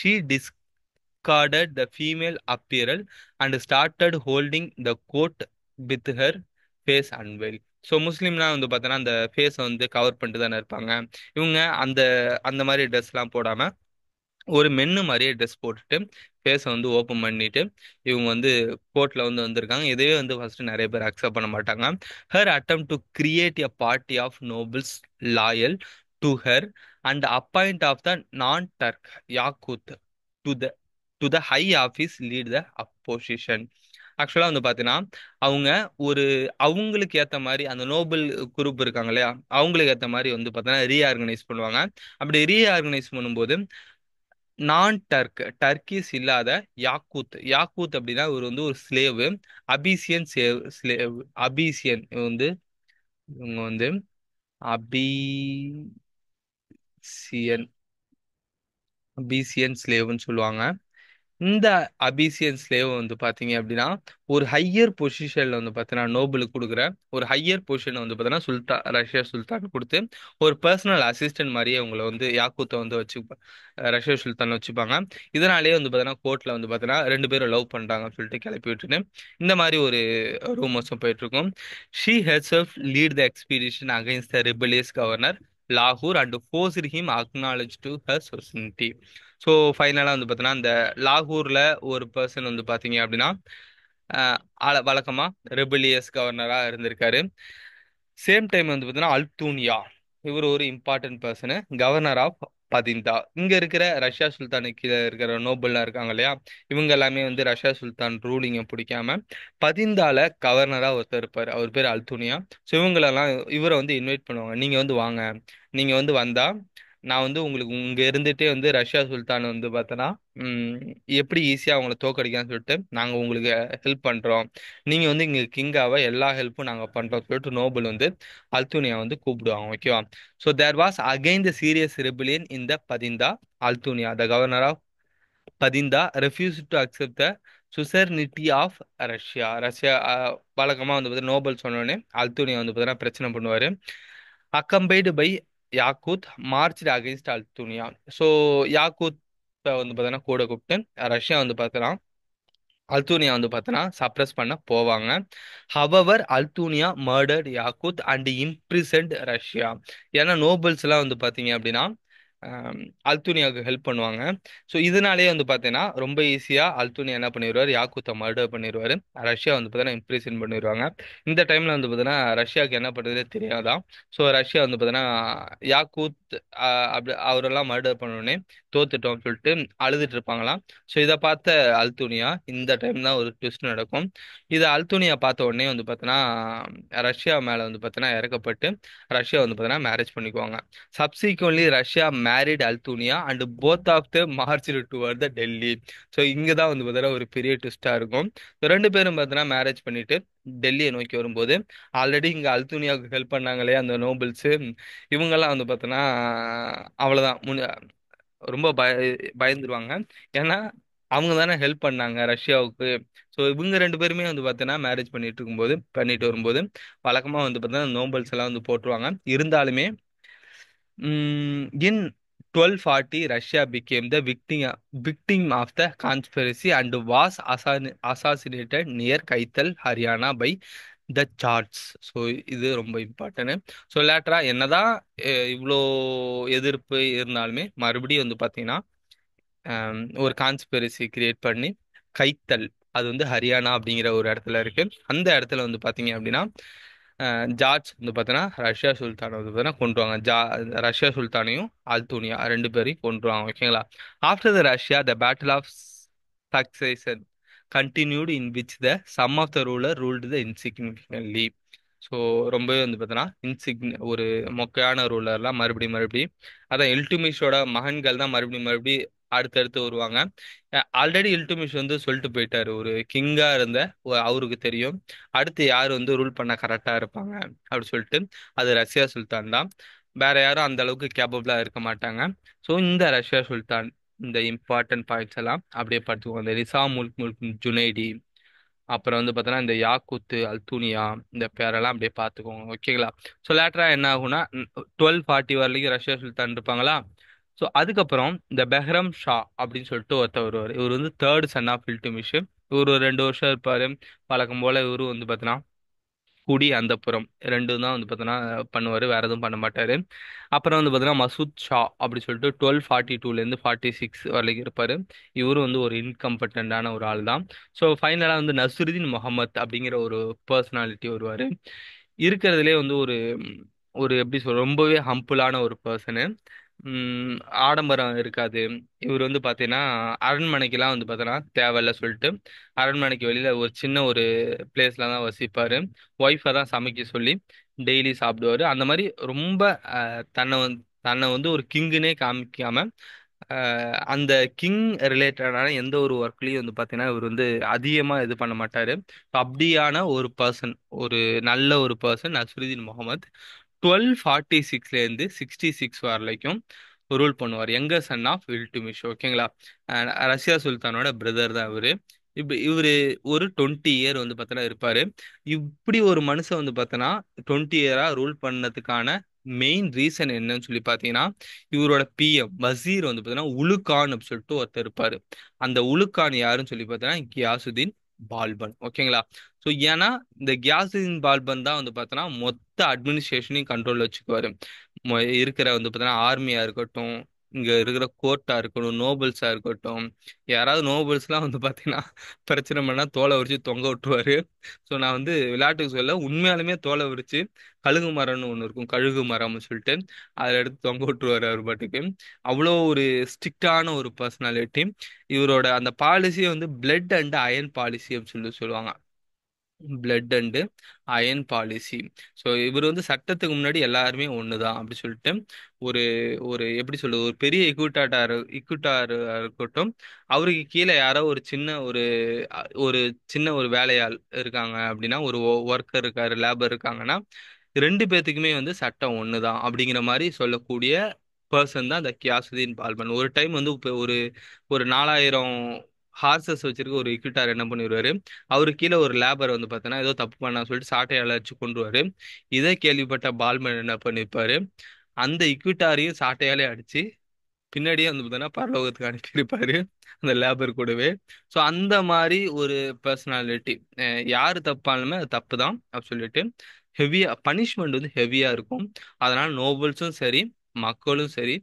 She discarded the female apparel and started holding the coat with her face unveiled. So முஸ்லீம்லாம் வந்து பார்த்தோன்னா அந்த ஃபேஸை வந்து கவர் பண்ணிட்டு தானே இருப்பாங்க. இவங்க அந்த அந்த மாதிரி ட்ரெஸ்லாம் போடாம ஒரு மென்னு மாதிரியே ட்ரெஸ் போட்டுட்டு ஃபேஸை வந்து ஓப்பன் பண்ணிட்டு இவங்க வந்து கோர்ட்ல வந்து வந்திருக்காங்க. இதுவே வந்து ஃபர்ஸ்ட் நிறைய பேர் அக்செப்ட் பண்ண மாட்டாங்க. Her attempt to create a party of nobles loyal to her and appoint of the non Turk Yakut to the high office lead the opposition. ஆக்சுவலாக வந்து பார்த்தீங்கன்னா அவங்க ஒரு அவங்களுக்கு ஏற்ற மாதிரி அந்த நோபல் குரூப் இருக்காங்க இல்லையா, அவங்களுக்கு ஏற்ற மாதிரி வந்து பார்த்தீங்கன்னா ரீஆர்கனைஸ் பண்ணுவாங்க. அப்படி ரீஆர்கனைஸ் பண்ணும்போது நான் டர்க் டர்க்கிஸ் இல்லாத யாக்கூத் அப்படின்னா இவர் வந்து ஒரு ஸ்லேவு. அபிசியன் ஸ்லேவ். அபிசியன் வந்து இவங்க வந்து அபிசியன் அபிசியன் ஸ்லேவ்னு சொல்லுவாங்க. இந்த அபிசியன் ஸ்லேவ் வந்து பாத்தீங்க அப்படின்னா ஒரு ஹையர் பொசிஷன்ல வந்து பார்த்தீங்கன்னா நோபலுக்கு கொடுக்குற ஒரு ஹையர் பொசிஷன் வந்து பார்த்தீங்கன்னா ரஷ்யா சுல்தான் கொடுத்து ஒரு பர்சனல் அசிஸ்டன்ட் மாதிரியே அவங்கள வந்து யாக்கூத்தை வந்து ரஷ்யா சுல்தான் வச்சுப்பாங்க. இதனாலேயே வந்து பார்த்தீங்கன்னா கோர்ட்ல வந்து பார்த்தீங்கன்னா ரெண்டு பேரும் லவ் பண்றாங்கன்னு சொல்லிட்டு கிளப்பி விட்டுட்டு இந்த மாதிரி ஒரு ரூமர்ஸும் போயிட்டு இருக்கும். She herself lead the expedition against the rebellious governor லாகூர் and forced him acknowledge to her sovereignty. So ஃபைனலாக வந்து பார்த்தீங்கன்னா இந்த லாகூர்ல ஒரு பர்சன் வந்து பார்த்தீங்க அப்படின்னா வழக்கமா ரெபலியஸ் கவர்னரா இருந்திருக்காரு. சேம் டைம் வந்து பார்த்தீங்கன்னா அல்தூனியா இவர் ஒரு important person, governor of Bathinda. இங்க இருக்கிற ரஷ்யா சுல்தானுக்கு கீழே இருக்கிற நோபல்லாம் இருக்காங்க இல்லையா, இவங்க எல்லாமே வந்து ரஷ்யா சுல்தான் ரூலிங்கை பிடிக்காம பதிந்தால கவர்னரா ஒருத்தர் இருப்பார், அவர் பேர் அல்தூனியா. ஸோ இவங்களெல்லாம் இவரை வந்து இன்வைட் பண்ணுவாங்க, நீங்க வந்து வாங்க, நீங்க வந்து வந்தா நான் வந்து உங்களுக்கு இங்க இருந்துட்டே வந்து ரஷ்யா சுல்தான் வந்து பார்த்தோன்னா எப்படி ஈஸியா அவங்கள தோக்கடிக்கான்னு சொல்லிட்டு நாங்க உங்களுக்கு ஹெல்ப் பண்றோம், நீங்க வந்து இங்க கிங்காவ எல்லா ஹெல்ப்பும் நாங்க பண்றோம் சொல்லிட்டு நோபல் வந்து அல்தூனியா வந்து கூப்பிடுவாங்க. ஓகேவா? So there was again the serious rebellion in the Bathinda. Altunia the governor of Bathinda refuse to accept the suzerainty of Razia. Razia வழக்கமா வந்து பார்த்தீங்கன்னா நோபல் சொன்னோடனே அல்தூனியா வந்து பார்த்தீங்கன்னா பிரச்சனை பண்ணுவாரு. Accompanied by Yakut march against Altunia. So Yakut வந்து பார்த்தீங்கன்னா கூட கூப்பிட்டு ரஷ்யா வந்து பார்த்தீங்கன்னா அல்தூனியா வந்து பார்த்தோன்னா சப்ரஸ் பண்ண போவாங்க. However Altunia murdered Yakut and imprisoned Razia. ஏன்னா நோபல்ஸ் எல்லாம் வந்து பார்த்தீங்க அப்படின்னா ஆம், அல்தூனியாவுக்கு ஹெல்ப் பண்ணுவாங்க. ஸோ இதனாலேயே வந்து பார்த்தீங்கன்னா ரொம்ப ஈஸியாக அல்தூனியா என்ன பண்ணிடுவார், யாக்கூத்தை மர்டர் பண்ணிடுவார். ரஷ்யா வந்து பார்த்தீங்கன்னா இம்ப்ரிசன் பண்ணிடுவாங்க. இந்த டைமில் வந்து பார்த்தீங்கன்னா ரஷ்யாவுக்கு என்ன பண்ணுறதே தெரியாதான். ஸோ ரஷ்யா வந்து பார்த்தீங்கன்னா யாக்கூத் அப்படி அவரெல்லாம் மர்டர் பண்ணோடனே தோத்துட்டோம்னு சொல்லிட்டு அழுதுட்டு இருப்பாங்களாம். ஸோ இதை பார்த்த அல்தூனியா இந்த டைம் தான் ஒரு ட்விஸ்ட் நடக்கும். இதை அல்தூனியா பார்த்த உடனே வந்து பார்த்தோன்னா ரஷ்யா மேலே வந்து பார்த்தோன்னா இறக்கப்பட்டு ரஷ்யா வந்து பார்த்தோன்னா மேரேஜ் பண்ணிக்குவாங்க. Subsequently Razia married Altunia and both of the march toward the Delhi. So இங்கே தான் வந்து பார்த்தோன்னா ஒரு பெரிய ட்விஸ்டாக இருக்கும். So ரெண்டு பேரும் பார்த்தோன்னா மேரேஜ் பண்ணிட்டு டெல்லியை நோக்கி வரும்போது ஆல்ரெடி இங்கே அல்தூனியாவுக்கு ஹெல்ப் பண்ணாங்களே அந்த நோபல்ஸு, இவங்கெல்லாம் வந்து பார்த்தோன்னா அவ்வளோதான் ரொம்ப பயந்துருவாங்க. ஏன்னா அவங்க தானே ஹெல்ப் பண்ணாங்க ரஷ்யாவுக்கு. ஸோ இவங்க ரெண்டு பேருமே வந்து பார்த்தீங்கன்னா மேரேஜ் பண்ணிட்டு வரும்போது வழக்கமாக வந்து பார்த்தீங்கன்னா நோபல்ஸ் எல்லாம் வந்து போட்டுருவாங்க. இருந்தாலுமே இன் 1240 Russia became the victim of the conspiracy and was assassinated near Kaithal Haryana by the Jats. So இது ரொம்ப இம்பார்ட்டன்ட். ஸோ லேட்டரா என்னதான் இவ்வளோ எதிர்ப்பு இருந்தாலுமே மறுபடியும் வந்து பார்த்தீங்கன்னா ஒரு கான்ஸ்பிரசி கிரியேட் பண்ணி கைத்தல், அது வந்து ஹரியானா அப்படிங்கிற ஒரு இடத்துல இருக்கு, அந்த இடத்துல வந்து பார்த்தீங்க அப்படின்னா ஜார்ஜ் வந்து பார்த்தீங்கன்னா ரஷ்யா சுல்தானை வந்து பார்த்தீங்கன்னா கொண்டுருவாங்க. ரஷ்யா சுல்தானையும் அல்தூனியா ரெண்டு பேரையும் கொண்டுருவாங்க. ஓகேங்களா? After the Razia the battle of succession continued in which the some of the ruler ruled the insignificantly. So ரொம்பவே வந்து பார்த்தோன்னா ஒரு மொக்கையான ரூலர்லாம் மறுபடியும் அதான் இல்டுமிஷோட மகன்கள் தான் மறுபடியும் அடுத்தடுத்து வருவாங்க. ஆல்ரெடி இல்டுமிஷ் வந்து சொல்லிட்டு போயிட்டாரு, ஒரு கிங்கா இருந்த அவருக்கு தெரியும் அடுத்து யார் வந்து ரூல் பண்ண கரெக்டா இருப்பாங்க அப்படி சொல்லிட்டு, அது ரஷ்யா சுல்தான் தான், வேற யாரும் அந்த அளவுக்கு கேப்பபிளா இருக்க மாட்டாங்க. ஸோ இந்த ரஷ்யா சுல்தான் இந்த இம்பார்ட்டன்ட் பாயிண்ட்ஸ் எல்லாம் அப்படியே பார்த்துக்கோங்க. இந்த நிசாம் முல்க் ஜுனைடி, அப்புறம் வந்து பார்த்தோன்னா இந்த யாக்கூத்து அல்தூனியா, இந்த பேரெல்லாம் அப்படியே பார்த்துக்கோங்க. ஓகேங்களா? ஸோ லேட்டரா என்ன ஆகும்னா 1240 வரைக்கும் ரஷ்யா சுல்தான் இருப்பாங்களா. ஸோ அதுக்கப்புறம் இந்த பெஹ்ரம் ஷா அப்படின்னு சொல்லிட்டு ஒருத்தர் வருவார். இவர் வந்து தேர்ட் சன் ஆஃப் இல்டுமிஷ். இவர் ஒரு 2 வருஷம் இருப்பாரு. வழக்கம் போல இவரும் வந்து பார்த்தீங்கன்னா குடி அந்தப்புறம் ரெண்டும் தான் வந்து பார்த்தோன்னா பண்ணுவார், வேற எதுவும் பண்ண மாட்டார். அப்புறம் வந்து பார்த்தோன்னா மசூத் ஷா அப்படி சொல்லிட்டு 1242லேருந்து 46 வரைக்கும் இருப்பார். இவரும் வந்து ஒரு இன்கம்பட்டண்டான ஒரு ஆள் தான். ஸோ ஃபைனலாக வந்து நசுருதீன் முகமது அப்படிங்கிற ஒரு பர்சனாலிட்டி வருவார். இருக்கிறதுலே வந்து ஒரு ஒரு எப்படி சொல்ற ரொம்பவே ஹம்புளான ஒரு பர்சனு. ம், ஆடம்பரம் இருக்காது. இவர் வந்து பார்த்தீங்கன்னா அரண்மனைக்கெல்லாம் வந்து பார்த்தோன்னா தேவையில்ல சொல்லிட்டு அரண்மனைக்கு வெளியில ஒரு சின்ன ஒரு பிளேஸ்ல தான் வசிப்பாரு. ஒய்ஃபை தான் சமைக்க சொல்லி டெய்லி சாப்பிடுவாரு. அந்த மாதிரி ரொம்ப தன்னை வந்து ஒரு கிங்குனே காமிக்காம அந்த கிங் ரிலேட்டடான எந்த ஒரு ஒர்க்லயும் வந்து பார்த்தீங்கன்னா இவர் வந்து அதிகமாக இது பண்ண மாட்டாரு. அப்படியான ஒரு பர்சன், ஒரு நல்ல ஒரு பர்சன் நஸ்ருதீன் முகமது 1246லேருந்து 66 வரைக்கும் ரூல் பண்ணுவார். எங்க சன் ஆஃப் இல்டுமிஷ், ஓகேங்களா. ரஷ்யா சுல்தானோட பிரதர் தான் இவரு. இப்ப இவரு ஒரு 20 இயர் வந்து பார்த்தோன்னா இருப்பாரு. இப்படி ஒரு மனுஷன் வந்து பார்த்தோன்னா 20 இயரா ரூல் பண்ணதுக்கான மெயின் ரீசன் என்னன்னு சொல்லி பார்த்தீங்கன்னா இவரோட பிஎம் வசீர் வந்து பார்த்தீங்கன்னா உலுகான் அப்படின்னு சொல்லிட்டு ஒருத்தர் இருப்பாரு. அந்த உலுகான் யாருன்னு சொல்லி பார்த்தீங்கன்னா கியாசுதீன் பால்பன், ஓகேங்களா. ஸோ ஏன்னா இந்த கியாசுதீன் பால்பன் தான் வந்து பார்த்தோன்னா மொத்த அட்மினிஸ்ட்ரேஷனையும் கண்ட்ரோல் வச்சுக்குவாரு. இருக்கிற வந்து பார்த்தீங்கன்னா ஆர்மியா இருக்கட்டும், இங்க இருக்கிற கோர்ட்டா இருக்கட்டும், நோபல்ஸா இருக்கட்டும். யாராவது நோபல்ஸ்லாம் வந்து பார்த்தீங்கன்னா பிரச்சனை பண்ணா தோலை உரிச்சு தொங்க விட்டுருவாரு. ஸோ நான் வந்து விளையாட்டுக்கு சொல்ல, உண்மையாலுமே தோலை உரிச்சு கழுகு மரம்னு ஒன்று இருக்கும், கழுகு மரம்னு சொல்லிட்டு அதில் எடுத்து தொங்க விட்டுருவாரு அவர் பாட்டுக்கு. அவ்வளோ ஒரு ஸ்ட்ரிக்டான ஒரு பர்சனாலிட்டி. இவரோட அந்த பாலிசியை வந்து பிளட் அண்ட் அயன் பாலிசி அப்படின்னு சொல்லி சொல்லுவாங்க. Blood and iron policy. So இவர் வந்து சட்டத்துக்கு முன்னாடி எல்லாருமே ஒன்று தான் அப்படி சொல்லிட்டு ஒரு ஒரு எப்படி சொல்றது, ஒரு பெரிய இக்குட்டார் இருக்கட்டும், அவருக்கு கீழே யாரோ ஒரு சின்ன ஒரு சின்ன ஒரு வேலையாள் இருக்காங்க அப்படின்னா, ஒரு ஒர்க்கர் இருக்காரு, லேபர் இருக்காங்கன்னா, ரெண்டு பேர்த்துக்குமே வந்து சட்டம் ஒன்று தான் அப்படிங்கிற மாதிரி சொல்லக்கூடிய பர்சன் தான் இந்த கியாசுதீன் பால்பன். ஒரு டைம் வந்து இப்போ ஒரு ஒரு 4000 ஹார்சஸ் வச்சிருக்க ஒரு இக்விட்டார் என்ன பண்ணிடுவாரு, அவரு கீழே ஒரு லேபர் வந்து பார்த்தோன்னா ஏதோ தப்பு பண்ணா சொல்லிட்டு சாட்டையால அடிச்சு கொண்டுருவாரு. இதை கேள்விப்பட்ட பால்மன் என்ன பண்ணிருப்பாரு, அந்த இக்விட்டாரையும் சாட்டையாலே அடிச்சு பின்னாடியே வந்து பார்த்தோன்னா பரலோகத்துக்கு அனுப்பியிருப்பாரு அந்த லேபர் கூடவே. ஸோ அந்த மாதிரி ஒரு பர்சனாலிட்டி. யாரு தப்பாலுமே அது தப்பு தான் அப்படி சொல்லிட்டு ஹெவியா பனிஷ்மெண்ட் வந்து ஹெவியா இருக்கும். அதனால நோபல்ஸும் சரி, மக்களும் சரி,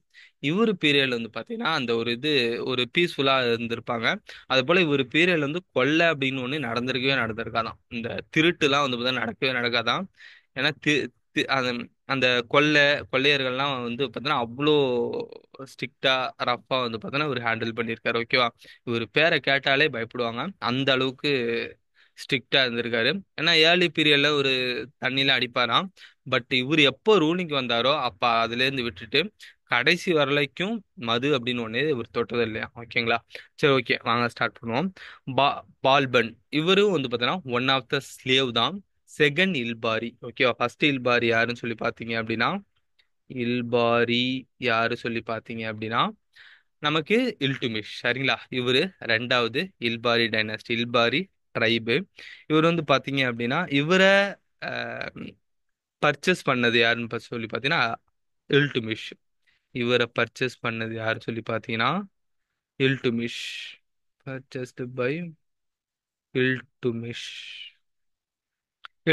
இவர் பீரியட்ல வந்து பாத்தீங்கன்னா அந்த ஒரு இது ஒரு பீஸ்ஃபுல்லா இருந்திருப்பாங்க. அது போல இவர் பீரியட்ல வந்து கொள்ளை அப்படின்னு ஒண்ணு நடந்திருக்காதான். இந்த திருட்டுலாம் வந்து பார்த்தா நடக்கவே நடக்காதான். ஏன்னா அந்த அந்த கொள்ளையர்கள்லாம் வந்து பார்த்தீங்கன்னா அவ்வளோ ஸ்ட்ரிக்டா ரஃபா வந்து பார்த்தீங்கன்னா இவர் ஹேண்டில் பண்ணியிருக்காரு, ஓகேவா. இவர் பேரை கேட்டாலே பயப்படுவாங்க, அந்த அளவுக்கு ஸ்ட்ரிக்டா இருந்திருக்காரு. ஏன்னா ஏர்லி பீரியட்ல ஒரு தண்ணியில அடிப்பாராம். பட் இவர் எப்போ ரூலிங்க்கு வந்தாரோ அப்ப அதுல இருந்து விட்டுட்டு கடைசி வரலைக்கும் மது அப்படின்னு ஒண்ணு இவர் தொட்டது இல்லையா, ஓகேங்களா. சரி, ஓகே, வாங்க ஸ்டார்ட் பண்ணுவோம். பா பால்பன் இவரும் வந்து பார்த்தீங்கன்னா ஒன் ஆஃப் த ஸ்லேவ் தான். செகண்ட் இல்பாரி, ஓகேவா. ஃபர்ஸ்ட் இல்பாரி யாருன்னு சொல்லி பார்த்தீங்க அப்படின்னா இல்பாரி யாரு சொல்லி பார்த்தீங்க அப்படின்னா நமக்கு இல்டுமிஷ், சரிங்களா. இவரு ரெண்டாவது இல்பாரி டைனஸ்டி, இல்பாரி ட்ரைபு. இவர் வந்து பார்த்தீங்க அப்படின்னா இவரை பர்ச்சேஸ் பண்ணது யாருன்னு சொல்லி பார்த்தீங்கன்னா இல்டுமிஷ். இவரை பர்ச்சேஸ் பண்ணது யாரு சொல்லி பார்த்தீங்கன்னா இல்டுமிஷ். Purchased by இல்டுமிஷ்.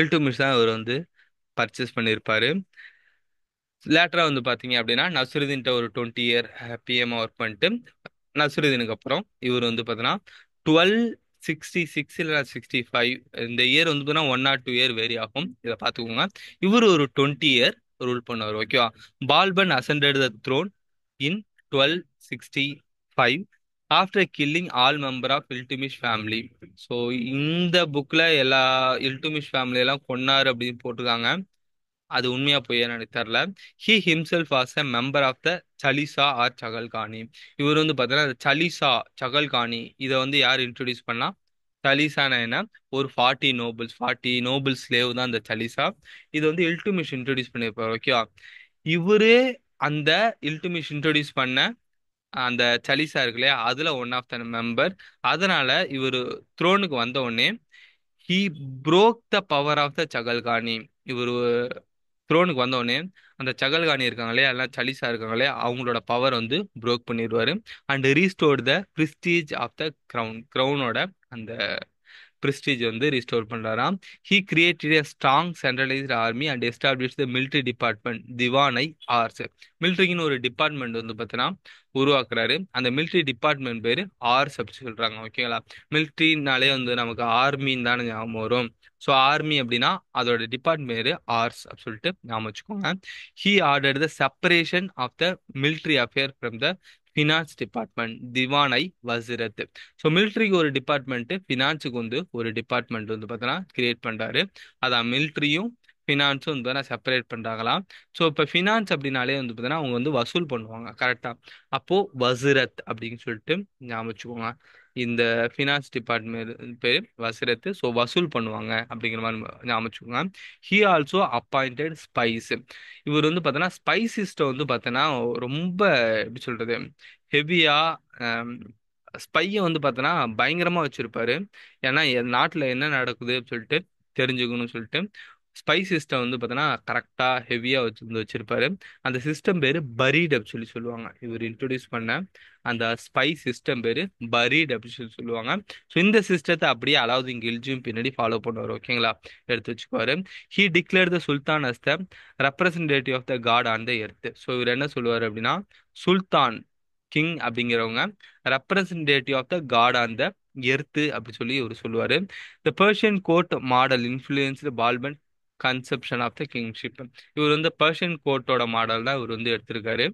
இல்டுமிஷ் தான் இவர் வந்து பர்ச்சேஸ் பண்ணியிருப்பாரு. லேட்டரா வந்து பாத்தீங்க அப்படின்னா நஸ்ருதீன்ட்ட ஒரு 20 இயர் பிஎம் ஒர்க் பண்ணிட்டு நஸ்ருதீனுக்கு அப்புறம் இவர் வந்து பார்த்தீங்கன்னா 1266 இல்லை 65 இந்த இயர் வந்து பார்த்தீங்கன்னா 1 or 2 இயர் வேரி ஆகும், இதை பார்த்துக்கோங்க. இவர் ஒரு 20 இயர் ரூல் பண்ணுவார், ஓகேவா. Balban ascended the throne in 1265 after killing all member of Iltutmish family. So இந்த புக்கில் எல்லா இல்டுமிஷ் ஃபேமிலி எல்லாம் கொன்னாரு அப்படின்னு போட்டிருக்காங்க. அது உண்மையா பொய்யான்னு எனக்கு தெரியல. He himself was a member of the Chalisa or Chahalgani. இவர் வந்து பார்த்தீங்கன்னா சலிசா சகல்கானி இதை வந்து யார் இன்ட்ரடியூஸ் பண்ணா, சலிசானா என்ன, ஒரு 40 நோபல் ஸ்லேவ் தான் இந்த சலிசா. இது வந்து இல்டுமிஷ் இன்ட்ரடியூஸ் பண்ணியிருப்பார், ஓகேவா. இவரு அந்த இல்டுமிஷ் இன்ட்ரடியூஸ் பண்ண அந்த சலிசா இருக்கு இல்லையா, அதுல ஒன் ஆஃப் த மெம்பர். அதனால இவர் த்ரோனுக்கு வந்த உடனே he broke the power of the Chahalgani. இவர் த்ரோனுக்கு வந்தோடனே அந்த சகல்கானி இருக்காங்களே எல்லாம் சலிசா இருக்காங்களே அவங்களோட பவர் வந்து புரோக் பண்ணிடுவாரு. And restored the prestige of the கிரவுனோட அந்த பிரஸ்டீஜ் வந்து ரிஸ்டோர் பண்றாராம். He created a strong centralized army and established the military department Diwan i Arz. மிலிட்ரிக்குன்னு ஒரு டிபார்ட்மெண்ட் வந்து பார்த்தீங்கன்னா உருவாக்குறாரு. அந்த military டிபார்ட்மெண்ட் பேரு ஆர்ஸ் அப்படி சொல்றாங்க. ஓகேங்களா? மிலிட்ரினாலே வந்து நமக்கு ஆர்மின்னு தானே ஞாபகம் வரும். ஸோ ஆர்மி அப்படின்னா அதோட டிபார்ட்மெண்ட் பேரு ஆர்ஸ் அப்படி சொல்லிட்டு ஞாபகம் வச்சுக்கோங்க. He order the separation of the military affair from the finance department Diwan i Wizarat. So மிலிட்ரிக்கு ஒரு டிபார்ட்மெண்ட், ஃபினான்ஸுக்கு வந்து ஒரு டிபார்ட்மெண்ட் வந்து பார்த்தோன்னா கிரியேட் பண்றாரு. அதான் மிலிட்ரியும் ஃபினான்ஸும் வந்து பார்த்தா செப்பரேட் பண்றாங்களாம். ஸோ இப்போ ஃபினான்ஸ் அப்படின்னாலே வந்து பார்த்தீங்கன்னா அவங்க வந்து வசூல் பண்ணுவாங்க கரெக்டா. அப்போ வசிரத் அப்படின்னு சொல்லிட்டு ஞாபகம் வச்சுக்கோங்க. இந்த ஃபினான்ஸ் டிபார்ட்மெண்ட் பேர் வசிரத். ஸோ வசூல் பண்ணுவாங்க அப்படிங்கிற மாதிரி ஞாபகம் வச்சுக்கோங்க. He also appointed spies. இவர் வந்து பார்த்தோன்னா ஸ்பைசிஸ்ட்டை வந்து பார்த்தோன்னா ரொம்ப எப்படி சொல்றது ஹெவியா ஸ்பையை வந்து பார்த்தோன்னா பயங்கரமா வச்சிருப்பாரு. ஏன்னா நாட்டில் என்ன நடக்குது சொல்லிட்டு தெரிஞ்சுக்கணும்னு சொல்லிட்டு ஸ்பை சிஸ்டம் வந்து பார்த்தோன்னா கரெக்டாக ஹெவியாக வச்சிருப்பாரு. அந்த சிஸ்டம் பேர் பரீட் அப்படி சொல்லி சொல்லுவாங்க. இவர் இன்ட்ரோடியூஸ் பண்ண அந்த ஸ்பை சிஸ்டம் பேர் பரீட் அப்படி சொல்லி சொல்லுவாங்க. ஸோ இந்த சிஸ்டத்தை அப்படியே அலாவுதீன் கில்ஜியும் பின்னாடி ஃபாலோ பண்ணுவார். ஓகேங்களா? எடுத்து வச்சுக்குவாரு. He declare the sultan as the representative of the God on the earth. So இவர் என்ன சொல்லுவார் அப்படின்னா சுல்தான் கிங் அப்படிங்கிறவங்க representative of the God on the earth அப்படி சொல்லி இவர் சொல்லுவாரு. The Persian court model influenced Balban conception of the kingship. இவர் வந்து பர்ஷியன் கோர்ட்டோட மாடல் தான் இவர் வந்து எடுத்திருக்காரு.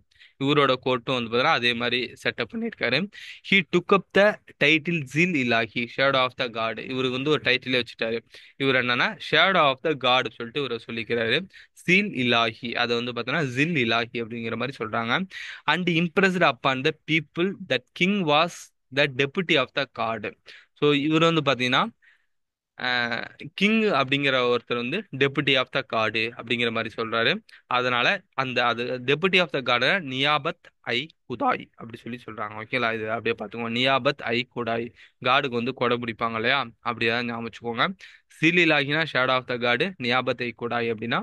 இவரோட கோர்ட்டும் வந்து பார்த்தீங்கன்னா அதே மாதிரி செட்டப் பண்ணியிருக்காரு. He took up the title ஜில் Ilahi shadow of the God. இவருக்கு வந்து ஒரு டைட்டிலே வச்சுட்டாரு. இவர் என்னன்னா ஷேடோ ஆஃப் த காட் சொல்லிட்டு இவர் சொல்லிக்கிறாரு. ஜில் இலாஹி அதை வந்து பார்த்தோன்னா ஜில் இலாஹி அப்படிங்கிற மாதிரி சொல்றாங்க. And impressed upon the people that king was the deputy of the god. So இவர் வந்து பார்த்தீங்கன்னா கிங் அப்படிங்கிற ஒருத்தர் வந்து டெபுட்டி ஆஃப் த காடு அப்படிங்கிற மாதிரி சொல்றாரு. அதனால அந்த அது டெபுட்டி ஆஃப் த கார்டை நியாபத் ஐ குதாய் அப்படி சொல்லி சொல்றாங்க. ஓகேங்களா? இது அப்படியே பார்த்துக்கோங்க. நியாபத் ஐ குடாய் காடுக்கு வந்து கொடை பிடிப்பாங்க இல்லையா? அப்படியே ஞாபகம் வச்சுக்கோங்க. சிலிலாகினா ஷேடோ ஆஃப் த காடு, நியாபத் ஐ குடாய் அப்படின்னா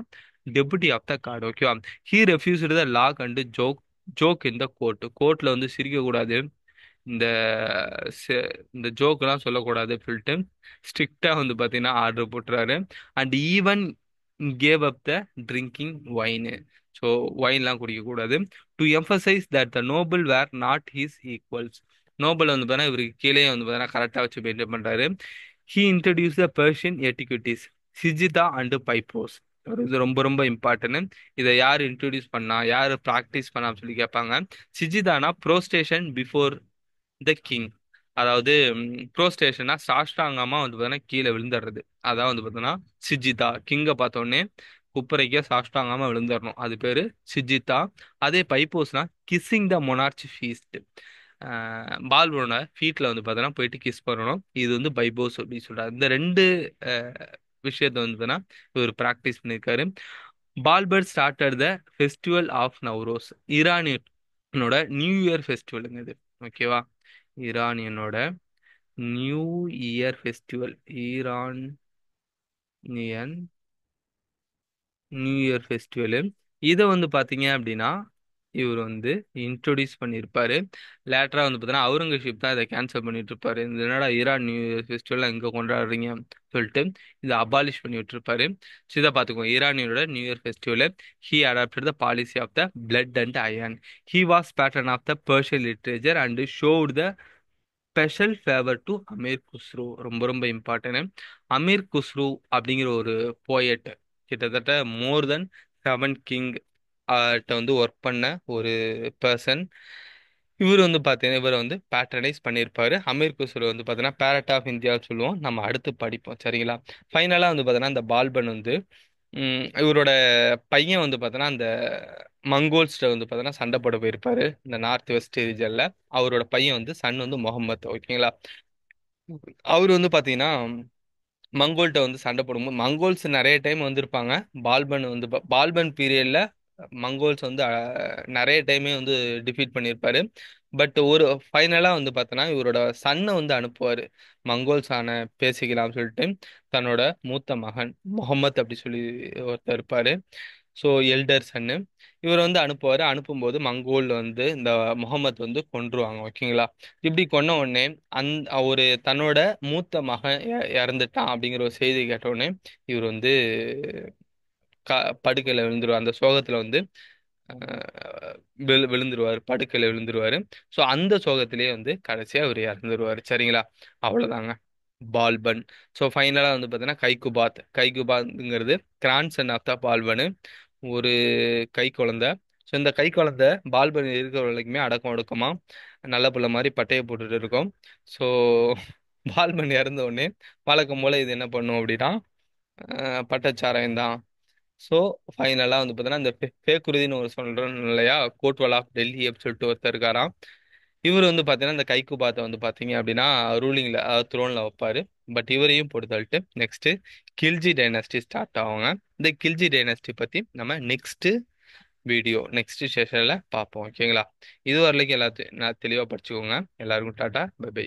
டெபுட்டி ஆஃப் த கார்டு. ஓகேவா? He refused the laugh and joke in the கோர்ட்ல வந்து சிரிக்க கூடாது, இந்த இந்த ஜோக்கெல்லாம் சொல்லக்கூடாது சொல்லிட்டு ஸ்ட்ரிக்டா வந்து பார்த்தீங்கன்னா ஆர்டர் போட்டுறாரு. And even gave up the drinking wine. So ஒயின்லாம் குடிக்கக்கூடாது. To emphasise that the noble were not his equals. Noble வந்து பார்த்தீங்கன்னா இவருக்கு கீழே வந்து பார்த்தீங்கன்னா கரெக்டாக வச்சு மெயின்டைன் பண்ணுறாரு. He introduce the Persian etiquettes sijda and paibos. இது ரொம்ப ரொம்ப இம்பார்ட்டன்ட். இதை யார் இன்ட்ரடியூஸ் பண்ணா, யார் ப்ராக்டிஸ் பண்ணான்னு சொல்லி கேட்பாங்க. சிஜிதானா ப்ரோஸ்டேஷன் பிஃபோர் த கிங். அதாவது ப்ரோஸ்டேஷனா சாஷ்டாங்கமா வந்து பார்த்தீங்கன்னா கீழே விழுந்துடுறது. அதான் வந்து பார்த்தோன்னா சிஜிதா. கிங்கை பார்த்தோன்னே குப்பரைக்கே சாஷ்டாங்கமா விழுந்துடணும், அது பேரு சிஜிதா. அதே பைப்போஸ்னா கிஸ்ஸிங் த மொனார்ச் ஃபீஸ்ட். பால்போனோட ஃபீட்ல வந்து பார்த்தோன்னா போயிட்டு கிஸ் பண்ணணும். இது வந்து பைபோஸ் அப்படின்னு சொல்றாரு. இந்த ரெண்டு விஷயத்த வந்து பார்த்தீங்கன்னா இவர் ப்ராக்டிஸ் பண்ணியிருக்காரு. Balban started the festival of Nowruz. ஈரானியனோட நியூ இயர் ஃபெஸ்டிவலுங்க இது. ஓகேவா? ஈரானியனோட new year festival. Iranian new year festival. இதை வந்து பார்த்தீங்க அப்படின்னா இவர் வந்து இன்ட்ரோடியூஸ் பண்ணியிருப்பாரு. லேட்டரா வந்து பார்த்தீங்கன்னா அவுரங்கசீப் தான் இதை கேன்சல் பண்ணிட்டு இருப்பாரு. இந்த என்னடா ஈரான் நியூ இயர் ஃபெஸ்டிவல் இங்கே கொண்டாடுறீங்க சொல்லிட்டு இதை அபாலிஷ் பண்ணி விட்டுருப்பாரு. ஸோ இதை பார்த்துக்கோங்க. ஈரானியோட new year festival. He adopted the policy of the blood and iron. He was patron of the Persian literature and showed the special favour to Amir Khusrau. ரொம்ப ரொம்ப important. Amir Khusrau அப்படிங்கிற ஒரு போயட், கிட்டத்தட்ட மோர் தென் 7 கிங் வந்து ஒர்க் பண்ண ஒரு பர்சன். இவர் வந்து பார்த்தீங்கன்னா இவரை வந்து பேட்டர்னைஸ் பண்ணியிருப்பாரு. அமீர் குஸ்ரு வந்து பார்த்தீங்கன்னா பேரட் ஆஃப் இந்தியான்னு சொல்லுவோம். நம்ம அடுத்து படிப்போம். சரிங்களா? ஃபைனலாக வந்து பார்த்தீங்கன்னா இந்த பால்பன் வந்து இவரோட பையன் வந்து பார்த்தோன்னா அந்த மங்கோல்ஸ்ட வந்து பார்த்தோன்னா சண்டை போட போயிருப்பாரு இந்த நார்த் வெஸ்ட் ரீஜன்ல. அவரோட பையன் வந்து சன் வந்து முகமது. ஓகேங்களா? அவர் வந்து பார்த்தீங்கன்னா மங்கோல்கிட்ட வந்து சண்டை போடும்போது மங்கோல்ஸ் நிறைய டைம் வந்திருப்பாங்க. பால்பன் வந்து பால்பன் பீரியட்ல மங்கோல்ஸ் வந்து நிறைய டைமே வந்து டிஃபீட் பண்ணியிருப்பாரு. பட் ஒரு ஃபைனலா வந்து பார்த்தோன்னா இவரோட சன்னை வந்து அனுப்புவார். மங்கோல்ஸ் ஆன பேசிக்கலாம்னு சொல்லிட்டு தன்னோட மூத்த மகன் முகமது அப்படி சொல்லி ஒருத்தர் இருப்பாரு. ஸோ எல்டர் சன்னு. இவர் வந்து அனுப்புவாரு. அனுப்பும்போது மங்கோல் வந்து இந்த முகமது வந்து கொன்றுவாங்க. ஓகேங்களா? இப்படி கொன்ன உடனே ஒரு தன்னோட மூத்த மகன் இறந்துட்டான் அப்படிங்கிற ஒரு செய்தி கேட்ட உடனே இவர் வந்து க படுக்கையில விழுந்துருவார். அந்த சோகத்துல வந்து விழுந்துருவாரு, படுக்கையில விழுந்துருவாரு. ஸோ அந்த சோகத்திலேயே வந்து கடைசியா அவர் இறந்துருவாரு. சரிங்களா? அவ்வளவுதாங்க. பால்பன். ஸோ ஃபைனலா வந்து பார்த்தீங்கன்னா கைகுபாத்ங்கிறது கிராண்ட்சன் ஆஃப் த பால்பனு, ஒரு கை குழந்தை. ஸோ இந்த கை குழந்தை பால்பன் இருக்கிற வரைக்குமே அடக்கம் ஒடுக்கமா நல்ல புள்ள மாதிரி பட்டையை போட்டுட்டு இருக்கோம். ஸோ பால்பன் இறந்த உடனே வழக்கம் போல இது என்ன பண்ணும் அப்படின்னா பட்டச்சாராயம் தான். ஸோ ஃபைனலாக வந்து பார்த்தீங்கன்னா இந்த பேக்குருதின்னு ஒரு சொல்கிறோம் இல்லையா, கோட்வால் ஆஃப் டெல்லி அப்படின்னு சொல்லிட்டு ஒருத்தர் இருக்காராம். இவர் வந்து பார்த்தீங்கன்னா இந்த கைக்குபாத்தை வந்து பார்த்தீங்க அப்படின்னா ரூலிங்கில், அதாவது த்ரோனில் வைப்பார். பட் இவரையும் போட்டு தள்ளிட்டு நெக்ஸ்ட்டு கில்ஜி டைனஸ்டி ஸ்டார்ட் ஆகுங்க. இந்த கில்ஜி டைனஸ்டி பற்றி நம்ம நெக்ஸ்ட் செஷனில் பார்ப்போம். ஓகேங்களா? இது வரைக்கும் எல்லாத்தையும் நான் தெளிவாக படிச்சுக்கோங்க. எல்லாருக்கும் டாட்டா, பை பை.